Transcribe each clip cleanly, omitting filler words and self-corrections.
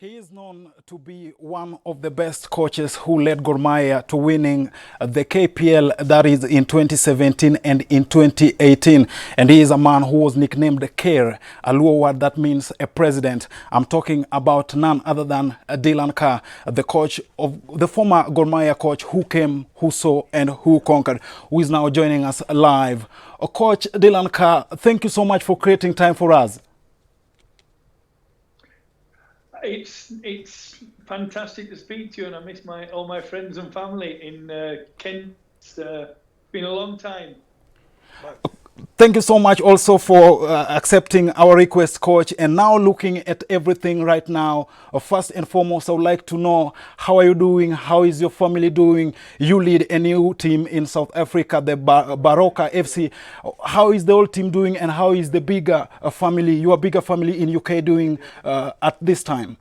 He is known to be one of the best coaches who led Gor Mahia to winning the KPL, that is in 2017 and in 2018. And he is a man who was nicknamed Kerr, a Luo word that means a president. I'm talking about none other than Dylan Kerr, the coach of the former Gor Mahia coach who came, who saw, and who conquered, who is now joining us live. Coach Dylan Kerr, thank you so much for creating time for us. It's fantastic to speak to you, and I miss all my friends and family in Kent. It's been a long time. Thank you so much also for accepting our request, Coach. And now looking at everything right now, first and foremost, I would like to know, how are you doing? How is your family doing? You lead a new team in South Africa, the Baroka FC. How is the whole team doing, and how is the bigger family, your bigger family in UK doing at this time?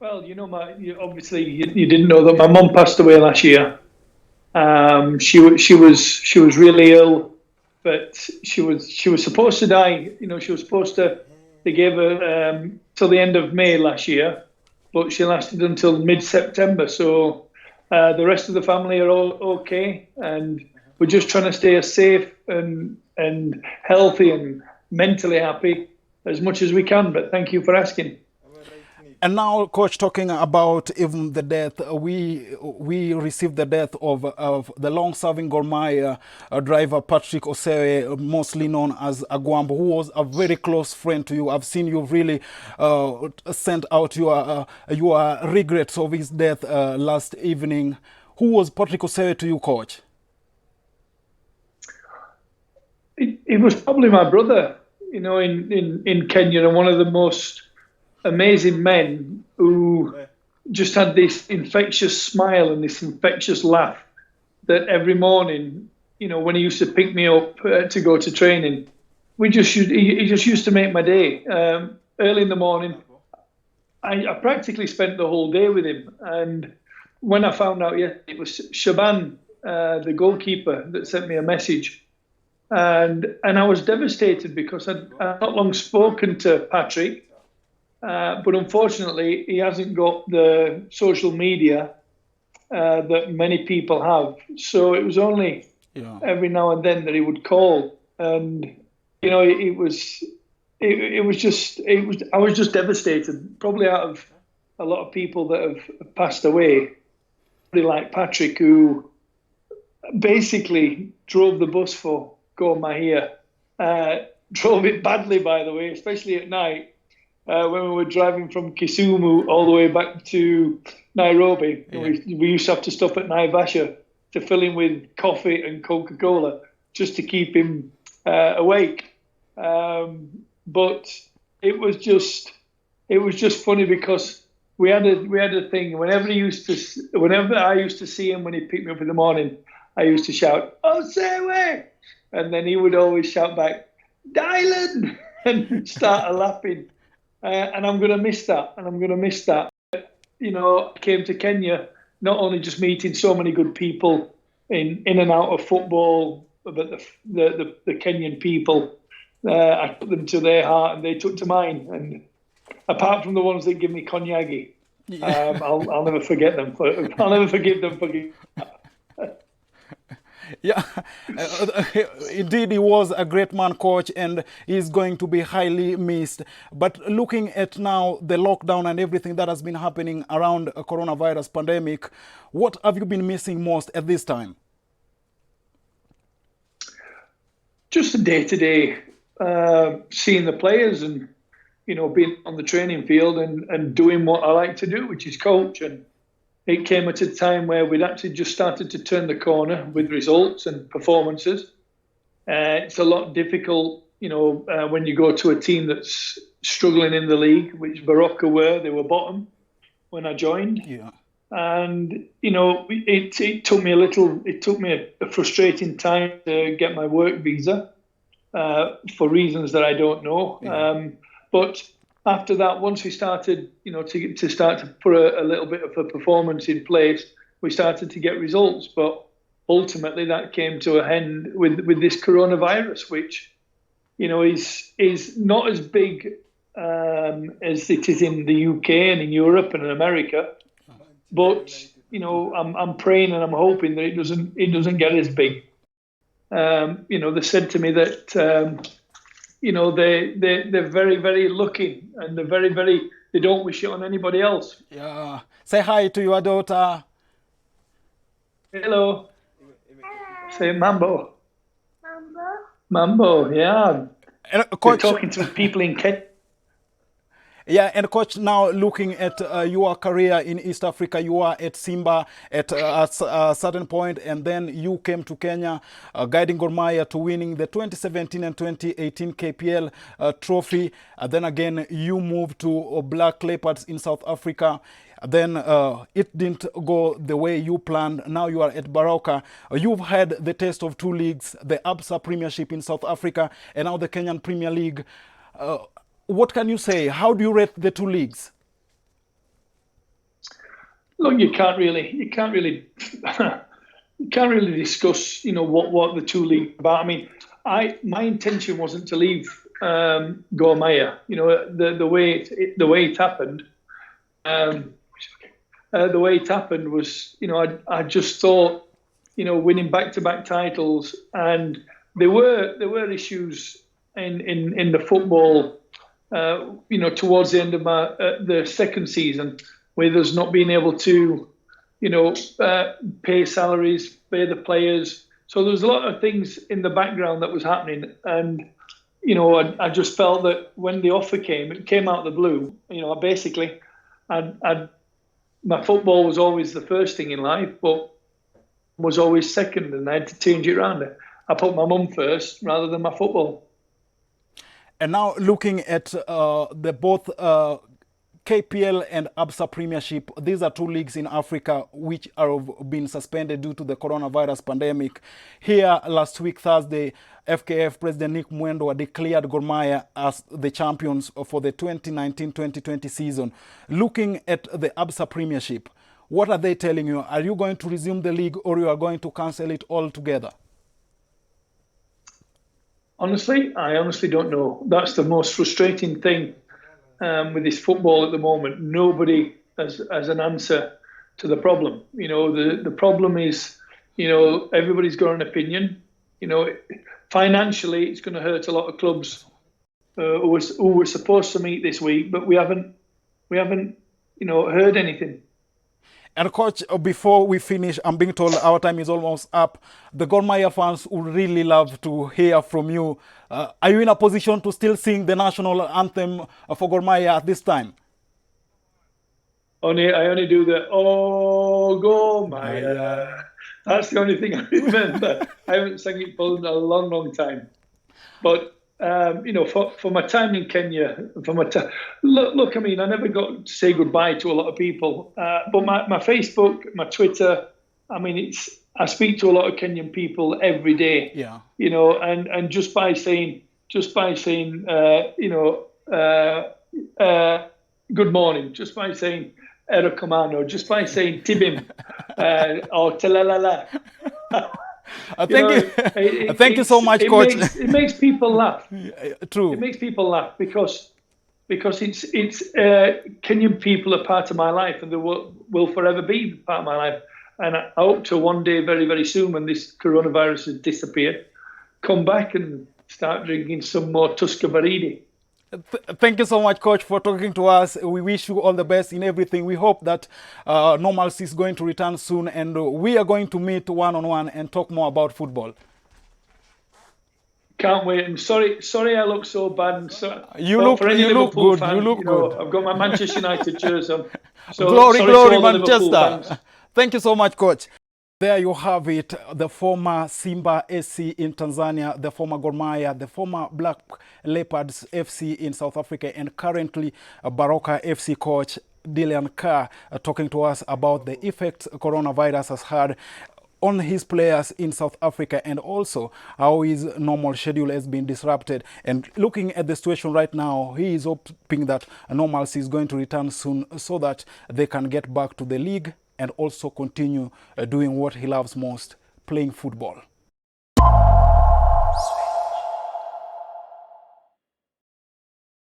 Well, you know, obviously you didn't know that my mum passed away last year. She was really ill, but she was supposed to die. You know, she was supposed to. They gave her till the end of May last year, but she lasted until mid-September. So the rest of the family are all okay, and we're just trying to stay as safe and healthy and mentally happy as much as we can. But thank you for asking. And now, Coach, talking about even the death, we received the death of the long-serving Gor Mahia driver Patrick Osewe, mostly known as Agwambo, who was a very close friend to you. I've seen you really sent out your regrets of his death last evening. Who was Patrick Osewe to you, Coach? It was probably my brother, you know, in Kenya, and one of the most amazing men who just had this infectious smile and this infectious laugh that every morning, you know, when he used to pick me up to go to training, he just used to make my day. Early in the morning, I practically spent the whole day with him. And when I found out, it was Shaban, the goalkeeper, that sent me a message. And I was devastated because I'd not long spoken to Patrick. But unfortunately, he hasn't got the social media that many people have. So it was only every now and then that he would call, and you know, I was just devastated. Probably out of a lot of people that have passed away, really like Patrick, who basically drove the bus for Gor Mahia. Drove it badly, by the way, especially at night. When we were driving from Kisumu all the way back to Nairobi, we used to have to stop at Naivasha to fill him with coffee and Coca-Cola just to keep him awake. But it was just funny because we had a thing. Whenever I used to see him when he picked me up in the morning, I used to shout, "Oh, say away!" And then he would always shout back, "Dylan!" and start laughing. And I'm going to miss that. You know, I came to Kenya, not only just meeting so many good people in and out of football, but the Kenyan people, I took them to their heart and they took to mine. And apart from the ones that give me konyagi, I'll never forget them. I'll never forgive them for Yeah, indeed, he was a great man, Coach, and he's going to be highly missed. But looking at now the lockdown and everything that has been happening around a coronavirus pandemic, what have you been missing most at this time? Just the day-to-day, seeing the players and, you know, being on the training field and doing what I like to do, which is coach. And it came at a time where we'd actually just started to turn the corner with results and performances. It's a lot difficult, you know, when you go to a team that's struggling in the league, which Baroka were. They were bottom when I joined. Yeah. And, you know, it took me a frustrating time to get my work visa for reasons that I don't know. Yeah. But after that, once we started, you know, to start to put a little bit of a performance in place, we started to get results. But ultimately, that came to an end with this coronavirus, which, you know, is not as big as it is in the UK and in Europe and in America. But I'm praying and I'm hoping that it doesn't get as big. They said to me that they're very, very lucky, and they don't wish it on anybody else. Yeah. Say hi to your daughter. Hello. Say Mambo. Mambo, yeah. And Coach, you're talking to people in Kenya. Yeah, and coach, now looking at your career in East Africa, you are at Simba at a certain point, and then you came to Kenya, guiding Gor Mahia to winning the 2017 and 2018 KPL trophy. Then again, you moved to Black Leopards in South Africa. Then it didn't go the way you planned. Now you are at Baroka. You've had the taste of two leagues, the ABSA Premiership in South Africa and now the Kenyan Premier League. What can you say? How do you rate the two leagues? Look, you can't really discuss, what the two leagues are about. I mean, my intention wasn't to leave Gor Mahia. The way it happened. The way it happened was, I just thought, winning back-to-back titles, and there were issues in the football. Towards the end of the second season, with us not being able to, pay salaries, pay the players. So there was a lot of things in the background that was happening, and I just felt that when the offer came, it came out of the blue. Basically, my football was always the first thing in life, but was always second, and I had to change it around. I put my mum first rather than my football. And now looking at the both KPL and ABSA Premiership, these are two leagues in Africa which have been suspended due to the coronavirus pandemic. Here last week, Thursday, FKF President Nick Mwendwa declared Gor Mahia as the champions for the 2019-2020 season. Looking at the ABSA Premiership, what are they telling you? Are you going to resume the league, or you are going to cancel it altogether? I honestly don't know. That's the most frustrating thing with this football at the moment. Nobody has an answer to the problem. The problem is, everybody's got an opinion. Financially, it's going to hurt a lot of clubs who were supposed to meet this week, but we haven't heard anything. And coach, before we finish, I'm being told our time is almost up. The Gor Mahia fans would really love to hear from you. Are you in a position to still sing the national anthem for Gor Mahia at this time? I only do the "Oh Gor Mahia." That's the only thing I remember. I haven't sung it for a long, long time. But for my time in Kenya, look, I mean, I never got to say goodbye to a lot of people. But my Facebook, my Twitter, I mean, I speak to a lot of Kenyan people every day. Yeah. And just by saying, good morning, just by saying Erokomano, just by saying Tibim or Telalala. Thank you so much, Coach. It makes people laugh. True. It makes people laugh because it's Kenyan people are part of my life, and they will forever be part of my life. And I hope to one day, very, very soon, when this coronavirus has disappeared, come back and start drinking some more Tuscavaridi. Thank you so much, Coach, for talking to us. We wish you all the best in everything. We hope that normalcy is going to return soon, and we are going to meet one-on-one and talk more about football. Can't wait. I'm sorry I look so bad. And you look good. You look good. I've got my Manchester United jersey on. So glory, Manchester. Thank you so much, Coach. There you have it, the former Simba SC in Tanzania, the former Gor Mahia, the former Black Leopards FC in South Africa, and currently Baroka FC coach Kerr talking to us about the effects coronavirus has had on his players in South Africa, and also how his normal schedule has been disrupted. And looking at the situation right now, he is hoping that normalcy is going to return soon so that they can get back to the league and also continue doing what he loves most, playing football.